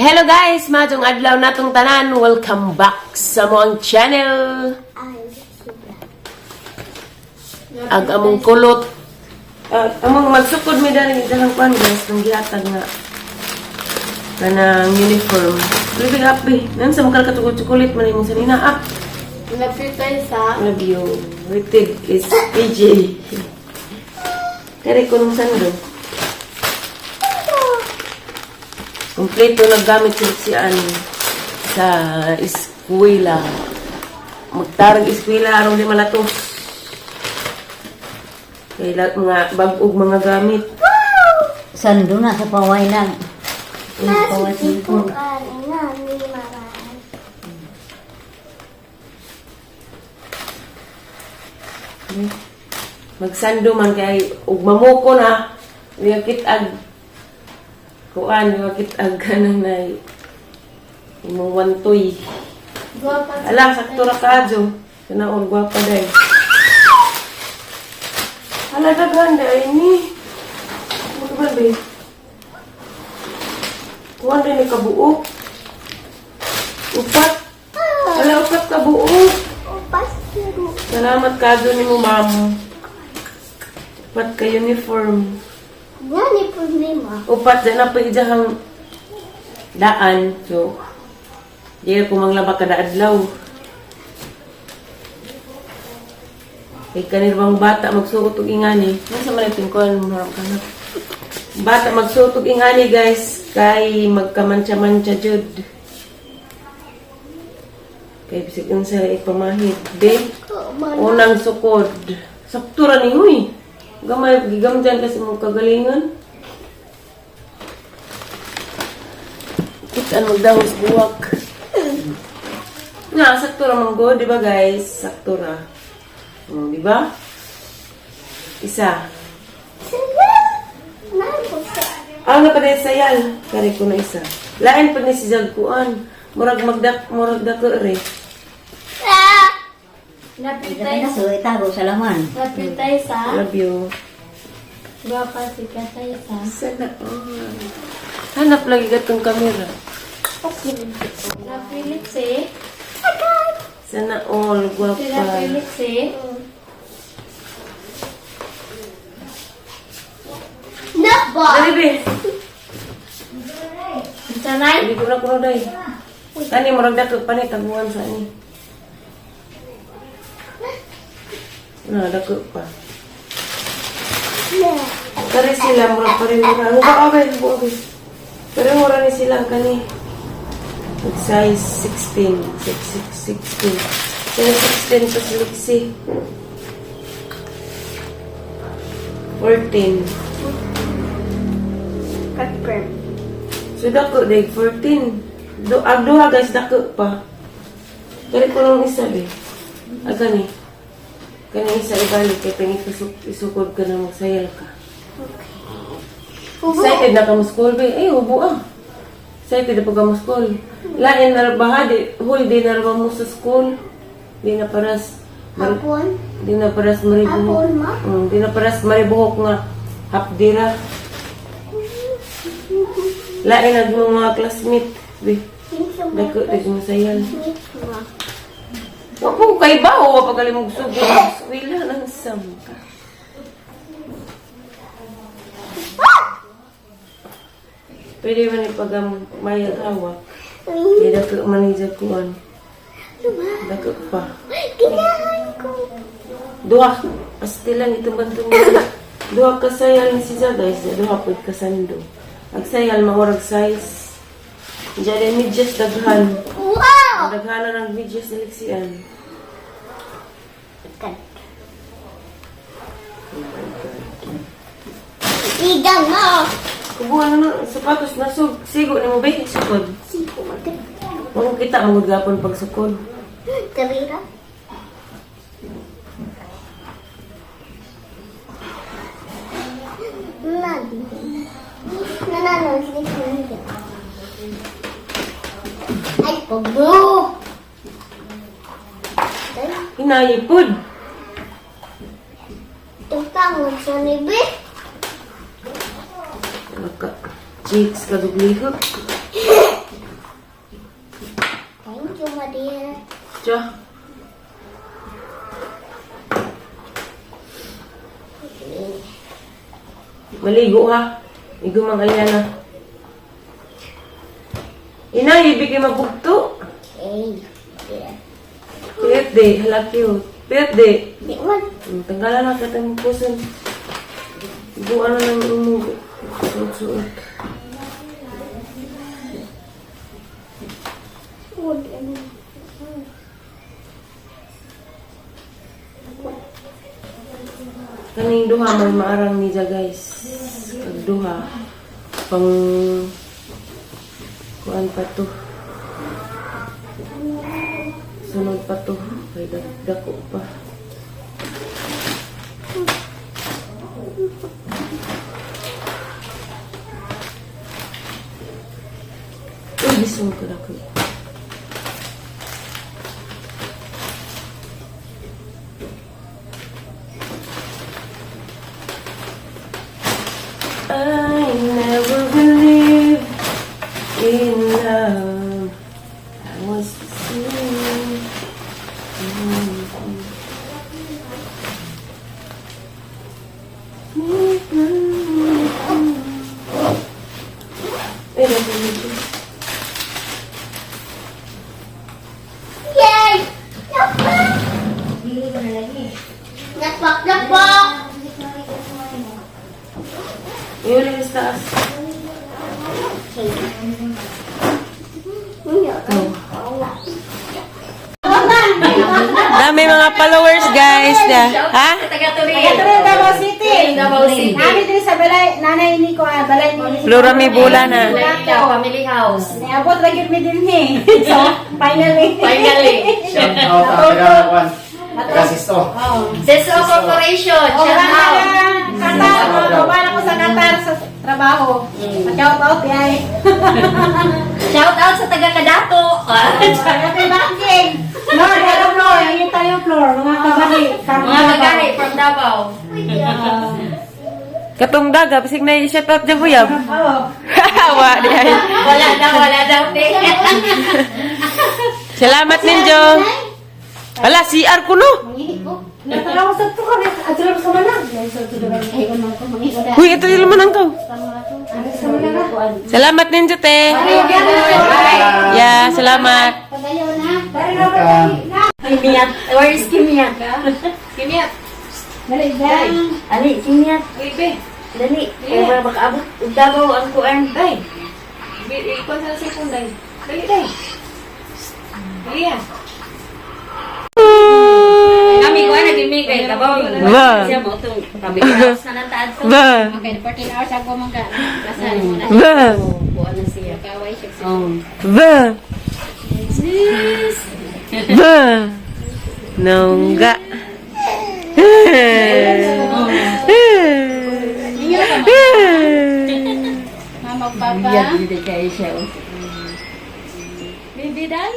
Hello guys, madong adlaw natong tanan. Welcome back sa moang channel. Ag among kulot. Among magsukod mi dali dalang pan guys ng gihatag nga kanang uniform. Libi happy. Nan sa makal katukot-tukulit man imong sanina up. Napitay sa Love you. Rated is PJ. Kare ko nung sando. Kompleto naggamit siya sa eskwela. Magtarang eskwela aron di malatos. Kaya mga bag-og mga gamit. Sando na sa paway lang. nasi po na ni maraan. Magsando man kay ug mamuko na. Yakit ag kuan yakit ag kanang nay imong wantoy. Guwapa Ala sakto ra kadyo. Kanaon gwapa day. Ala daghan day ni. Mo ba be? Kuan din ni kabuok. Upat. Ala upat kabuok. upas pero Salamat kadyo nimo ma'am. Upat ka uniform. yan problema. Upat din na paijahang daan. So, di ko manglaba kada adlaw. Kay kanirwang bata magsuot og ingani. Nasa man iting kuan mo kana. Bata magsuot og ingani guys kay magkamantsa-mantsa jud. Kay bisig unsa ipamahid. Be, unang sukod. Sakto ra ni huy. Gamay gigamjan kasi mo kagalingan. Kitaan magdahos buwak. Na, sakto ra manggo, di ba guys? Sakto ra. Di ba? Isa. Ang napaday sayal. Kari ko na isa. Lain pa ni si Jagkuan. Murag dako re. Napitay Ito na so itago sa laman. napitay sa Love you. guwapa si katay sa Sana all. Hanap lagi gatong kamera. napilit si Sana all. Guwapa. napilit si Napa! Dali be. Sanay? Hindi ko na kuno day. Kani murag dako pa ni taguan sa ni. Na dako pa. Kare sila murag pa rin mura. Okay. Pero mura ni sila kani. Size 16. 16. Kaya 16 pa si Lexie. 14. Confirm. So dako day 14. Agduha guys dako pa. Kaya ko nung isa be. Aga ni. Kaya isa ibalik kaya pangit isukod ka na magsayal ka. Excited na ka mo school be. Ay ubo ah. Excited na pa ka mo school. Lain na baha di. Hul di na mo sa school. Di na paras. Hapon? Di na paras maribuhok. Hapon ma? Di na paras maribuhok nga hapdira. Lain na mga classmate be. Dako di masayal. Wapo kay ba o pagaling mong sugo. Wala ng samka. Pwede man ipagamayag hawak. Kaya dako manager kuan. Dako pa. Kinahan ko. Duha. Pastilan itong bantong nila. Duha kasayal ni si guys. Duha po kasando. Ang sayal maurag size. Diyan medyas daghan. Wow! Daghanan ng medyas ni Lexian. Igang mo! Kubuhan na sapatos na sigo ni mo ba sukod. Siko maganda. Huwag kita magudgapon pag sukod. Karira? Nadi. Nanalo, sliko. Ay, pagbo! Hinayipod. Tungtangon sa nibi. Maka cheeks kadugliko. Tumadir. Tiyo. Maligo ha. Igo mang Aliana. Inay, ibigay mabugto. Eh. Yeah. Pilit di, hala cute. Pilit di. Di man. Tanggalan na kita ng puson. Igo ano nang umuwi. Suot-suot. Kaning duha may maarang niya guys. Kag duha pang kuan pa to. Sunod pa to. Kay dako pa. Uy, bisong ko na ko. I never believed in love. I was deceived. Yay! Napok! Napok! Yun yung taas. Dami mga followers guys. Ha? Taga-Turin, Davao City. Davao City. Nami din sa balay, nanay ni ko, balay ni Flora may bula na. Family house. Abot lagi mi din he. So, finally. Shout out taga Sisto. Sisto Corporation. Shout out. Qatar, babala ko sa Qatar sa trabaho. Shout out yay. Shout out sa taga Kadato. Happy banking. Floor, hello floor. Ayun tayo floor. Mga kagahi. Mga kagahi from Davao. Katong daga, bisig na i-shout out dyan buyab. Oo. Wa di ay. Wala daw. Salamat ninyo. Wala, CR ko no. Natalaw sa to kami. Adulong sa manang. Uy, ito yung manang to. Salamat ninyo, te. Yeah, salamat. Kimiyat. Where is Kimiyat? Kimiyat. Dali, dali. Ali, Kimiyat. Dali. Kaya para makaabot. Davao ang kuan. Day. Ikuan sa sipon, day. Dali, day. Dali yan. Kami ko na gimig kay Davao. Ba. Siya mo itong public house na nataad ko. Ba. Okay, 14 hours ako mga kasan mo na. Ba. Kuan na siya. Kaway siya. Ba. Ba. Nongga. Mama, papa. Biyag dito kayo siya. Bibi dan?